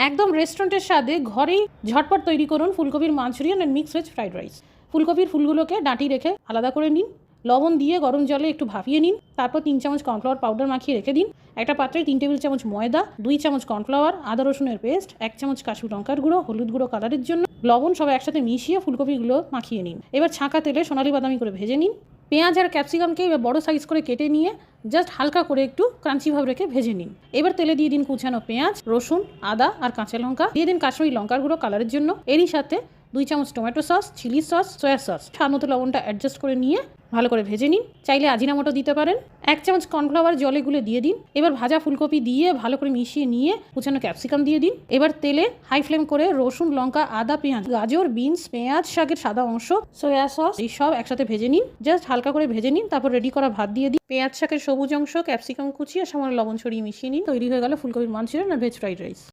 একদম রেস্টুরেন্টের স্বাদে ঘরেই ঝটপট তৈরি করুন ফুলকপির Manchurian and mix veg fried rice. ফুলকপির ফুলগুলোকে ডাঁটি রেখে আলাদা করে নিন, লবণ দিয়ে গরম জলে একটু ভাপিয়ে নিন, তারপর 3 চামচ কর্নফ্লাওয়ার পাউডার মাখিয়ে রেখে দিন। একটা পাত্রে 3 টেবিল চামচ ময়দা, 2 চামচ কর্নফ্লাওয়ার, আদা রসুনের পেস্ট, 1 চামচ কাশ্মীরি লঙ্কার গুঁড়ো, হলুদ গুঁড়ো কালারের জন্য, লবণ সব একসাথে মিশিয়ে ফুলকপিগুলো মাখিয়ে নিন। এবার ছাঁকা তেলে সোনালি বাদামি করে ভেজে নিন। পেঁয়াজ আর ক্যাপসিকামকে এবার বড় সাইজ করে কেটে নিয়ে জাস্ট হালকা করে একটু ক্রাঞ্চি ভাব রেখে ভেজে নিন। এবার তেলে দিয়ে দিন কুচানো পেঁয়াজ, রসুন, আদা আর কাঁচা লঙ্কা, দিয়ে দিন কাশ্মীরি লঙ্কার গুঁড়ো কালারের জন্য। এরই সাথে 2 চামচ tomato sauce, chilli sauce, soya sauce, স্বাদ মতো লবণটা অ্যাডজাস্ট করে নিয়ে ভালো করে ভেজে নিন। চাইলে আজিনামোটো দিতে পারেন। 1 চামচ কর্নফ্লাওয়ার জলে গুলে দিয়ে দিন। এবার ভাজা ফুলকপি দিয়ে ভালো করে মিশিয়ে নিয়ে কুচানো ক্যাপসিকাম দিয়ে দিন। এবার তেলে হাই ফ্লেম করে রসুন, লঙ্কা, আদা, পেঁয়াজ, গাজর, বিনস, পেঁয়াজ শাকের সাদা অংশ, সয়া সস এই সব একসাথে ভেজে নিন। জাস্ট হালকা করে ভেজে নিন। তারপর রেডি করা ভাত দিয়ে দিন। পেঁয়াজ শাকের সবুজ অংশ, ক্যাপসিকাম কুচি আর সামান্য লবণ ছড়িয়ে মিশিয়ে নিন। তৈরি হয়ে গেল ফুলকপির মাঞ্চুরিয়ান আর ভেজ ফ্রাইড রাইস।